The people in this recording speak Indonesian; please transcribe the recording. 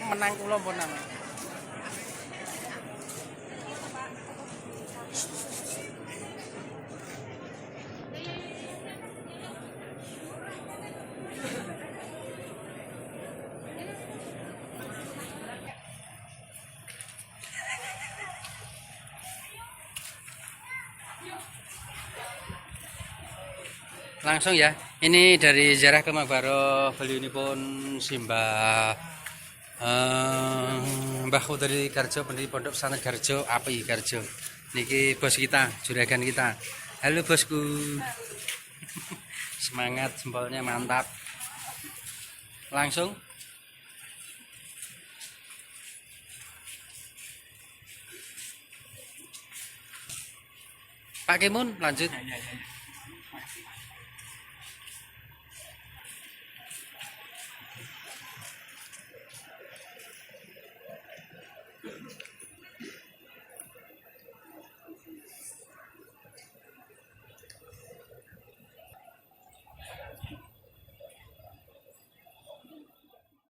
Menang kula menang. Langsung ya, ini dari ziarah ke Mabaro, beliau ini pun Simbah Mbah Khudri Garjo, pendiri Pondok Pesantren Garjo, Api Garjo. Niki bos kita, juragan kita. Halo bosku. Semangat, jempolnya mantap. Langsung. Pak Kimun lanjut.